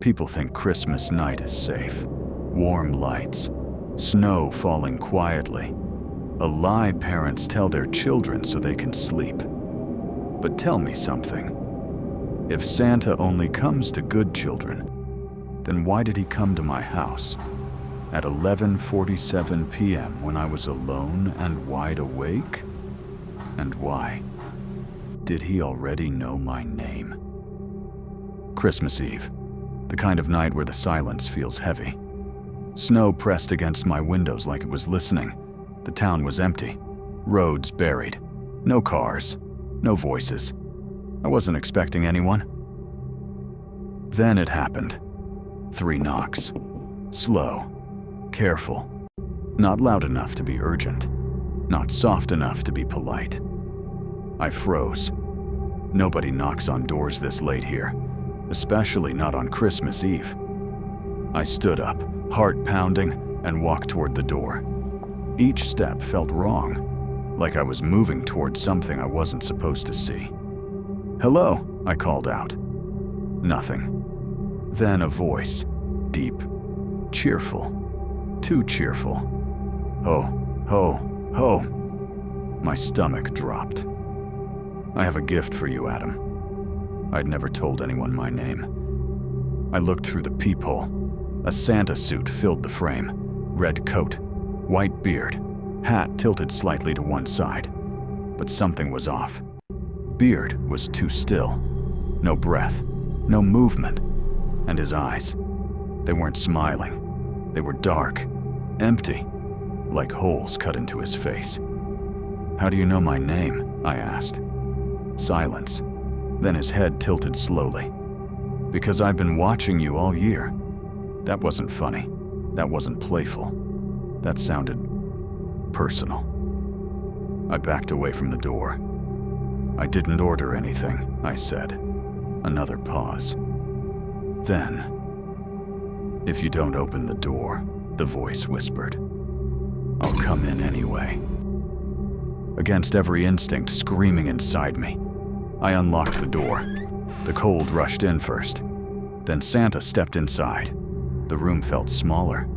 People think Christmas night is safe. Warm lights, snow falling quietly. A lie parents tell their children so they can sleep. But tell me something. If Santa only comes to good children, then why did he come to my house at 11:47 p.m. when I was alone and wide awake? And why? Did he already know my name? Christmas Eve, the kind of night where the silence feels heavy. Snow pressed against my windows like it was listening. The town was empty, roads buried, no cars, no voices. I wasn't expecting anyone. Then it happened. 3 knocks. Slow, careful, not loud enough to be urgent, not soft enough to be polite. I froze. Nobody knocks on doors this late here, especially not on Christmas Eve. I stood up, heart pounding, and walked toward the door. Each step felt wrong, like I was moving toward something I wasn't supposed to see. "Hello," I called out. Nothing. Then a voice, deep, cheerful, too cheerful. "Ho, ho, ho." My stomach dropped. "I have a gift for you, Adam." I'd never told anyone my name. I looked through the peephole. A Santa suit filled the frame. Red coat, white beard, hat tilted slightly to one side. But something was off. Beard was too still. No breath, no movement. And his eyes, they weren't smiling. They were dark, empty, like holes cut into his face. "How do you know my name?" I asked. Silence. Then his head tilted slowly. "Because I've been watching you all year." That wasn't funny. That wasn't playful. That sounded personal. I backed away from the door. "I didn't order anything," I said. Another pause. Then, "If you don't open the door," the voice whispered, "I'll come in anyway." Against every instinct screaming inside me, I unlocked the door. The cold rushed in first. Then Santa stepped inside. The room felt smaller,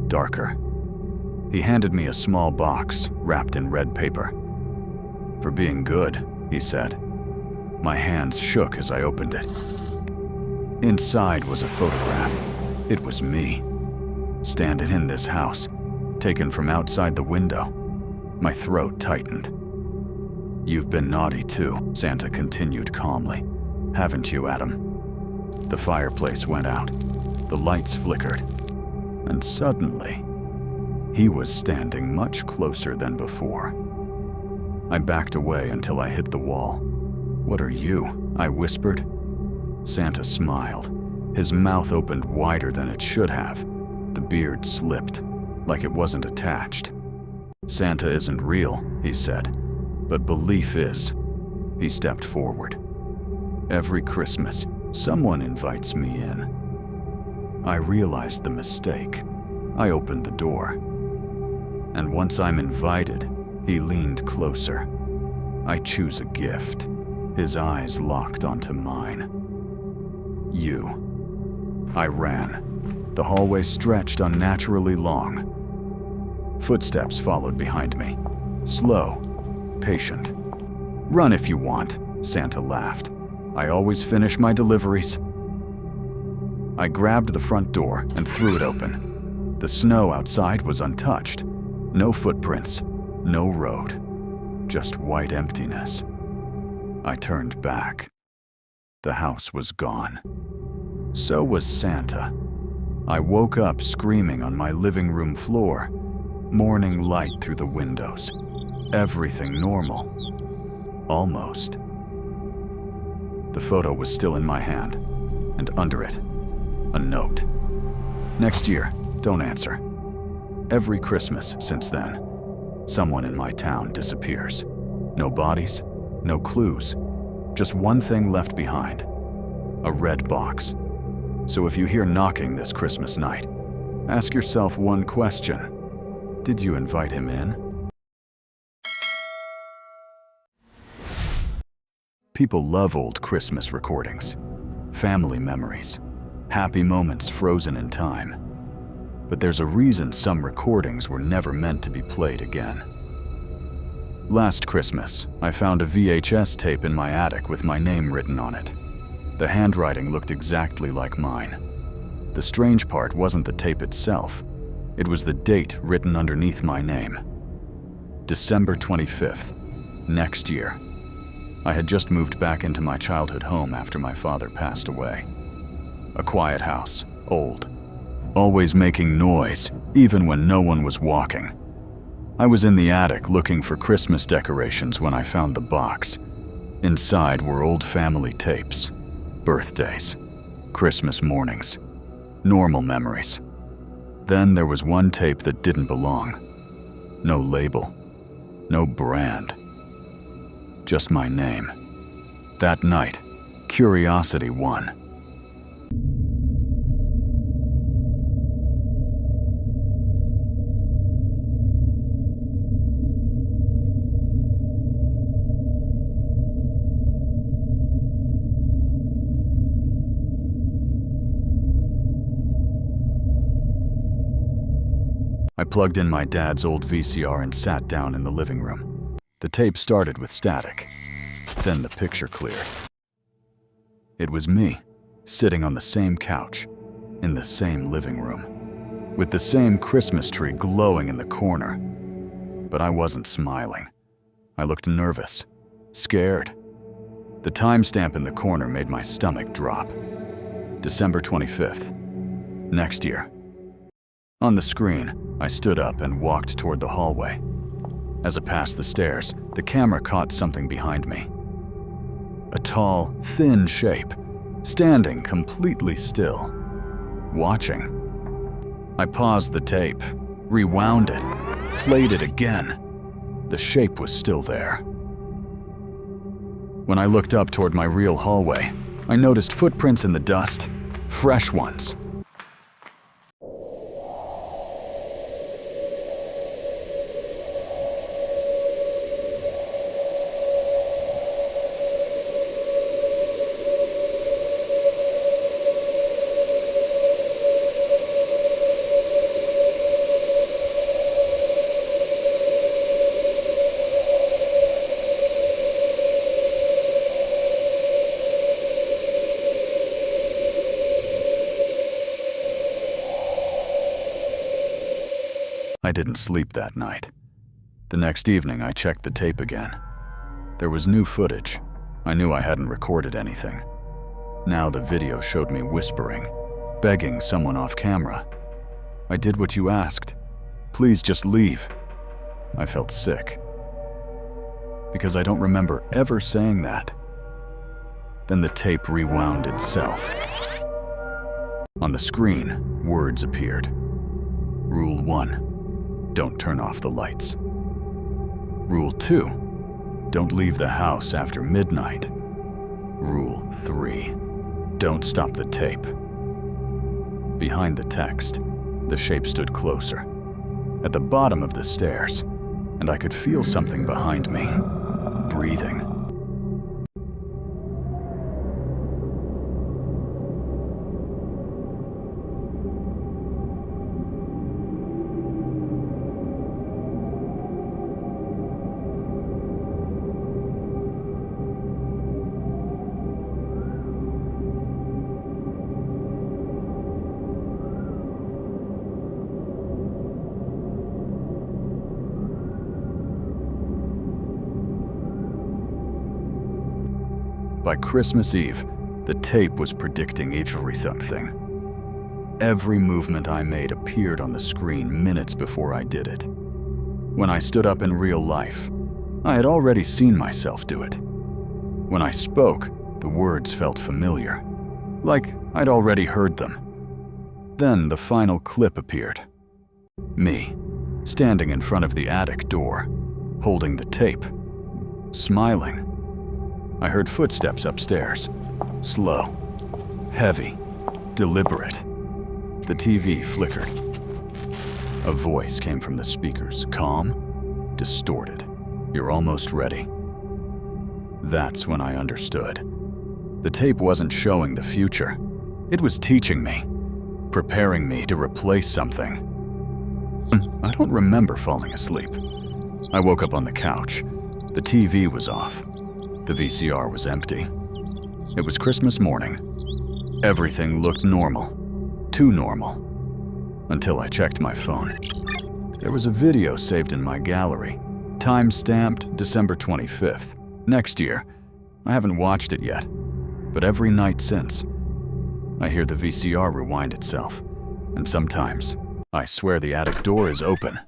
darker. He handed me a small box wrapped in red paper. "For being good," he said. My hands shook as I opened it. Inside was a photograph. It was me, standing in this house, taken from outside the window. My throat tightened. "You've been naughty too," Santa continued calmly. "Haven't you, Adam?" The fireplace went out. The lights flickered. And suddenly, he was standing much closer than before. I backed away until I hit the wall. "What are you?" I whispered. Santa smiled. His mouth opened wider than it should have. The beard slipped, like it wasn't attached. "Santa isn't real," he said, "but belief is." He stepped forward. "Every Christmas, someone invites me in." I realized the mistake. I opened the door. And once I'm invited, he leaned closer. "I choose a gift." His eyes locked onto mine. "You." I ran. The hallway stretched unnaturally long. Footsteps followed behind me. Slow, patient. "Run if you want," Santa laughed. "I always finish my deliveries." I grabbed the front door and threw it open. The snow outside was untouched. No footprints, no road, just white emptiness. I turned back. The house was gone. So was Santa. I woke up screaming on my living room floor. Morning light through the windows. Everything normal. Almost. The photo was still in my hand, and under it, a note. "Next year, don't answer." Every Christmas since then, someone in my town disappears. No bodies, no clues, just one thing left behind. A red box. So if you hear knocking this Christmas night, ask yourself one question. Did you invite him in? People love old Christmas recordings, family memories, happy moments frozen in time. But there's a reason some recordings were never meant to be played again. Last Christmas, I found a VHS tape in my attic with my name written on it. The handwriting looked exactly like mine. The strange part wasn't the tape itself. It was the date written underneath my name. December 25th, next year. I had just moved back into my childhood home after my father passed away. A quiet house, old, always making noise, even when no one was walking. I was in the attic looking for Christmas decorations when I found the box. Inside were old family tapes, birthdays, Christmas mornings, normal memories. Then there was one tape that didn't belong. No label, no brand, just my name. That night, curiosity won. I plugged in my dad's old VCR and sat down in the living room. The tape started with static. Then the picture cleared. It was me, sitting on the same couch, in the same living room, with the same Christmas tree glowing in the corner. But I wasn't smiling. I looked nervous, scared. The timestamp in the corner made my stomach drop. December 25th, next year. On the screen, I stood up and walked toward the hallway. As I passed the stairs, the camera caught something behind me. A tall, thin shape, standing completely still, watching. I paused the tape, rewound it, played it again. The shape was still there. When I looked up toward my real hallway, I noticed footprints in the dust, fresh ones. I didn't sleep that night. The next evening, I checked the tape again. There was new footage. I knew I hadn't recorded anything. Now the video showed me whispering, begging someone off camera. I did what you asked. Please just leave. I felt sick. Because I don't remember ever saying that. Then the tape rewound itself. On the screen, words appeared. Rule 1. Don't turn off the lights. Rule 2. Don't leave the house after midnight. Rule 3. Don't stop the tape. Behind the text, the shape stood closer, at the bottom of the stairs, and I could feel something behind me, breathing. By Christmas Eve, the tape was predicting everything. Every movement I made appeared on the screen minutes before I did it. When I stood up in real life, I had already seen myself do it. When I spoke, the words felt familiar, like I'd already heard them. Then the final clip appeared. Me, standing in front of the attic door, holding the tape, smiling. I heard footsteps upstairs, slow, heavy, deliberate. The TV flickered. A voice came from the speakers, calm, distorted. You're almost ready. That's when I understood. The tape wasn't showing the future. It was teaching me, preparing me to replace something. I don't remember falling asleep. I woke up on the couch. The TV was off. The VCR was empty. It was Christmas morning. Everything looked normal. Too normal. Until I checked my phone. There was a video saved in my gallery, time-stamped December 25th, next year. I haven't watched it yet, but every night since, I hear the VCR rewind itself, and sometimes I swear the attic door is open.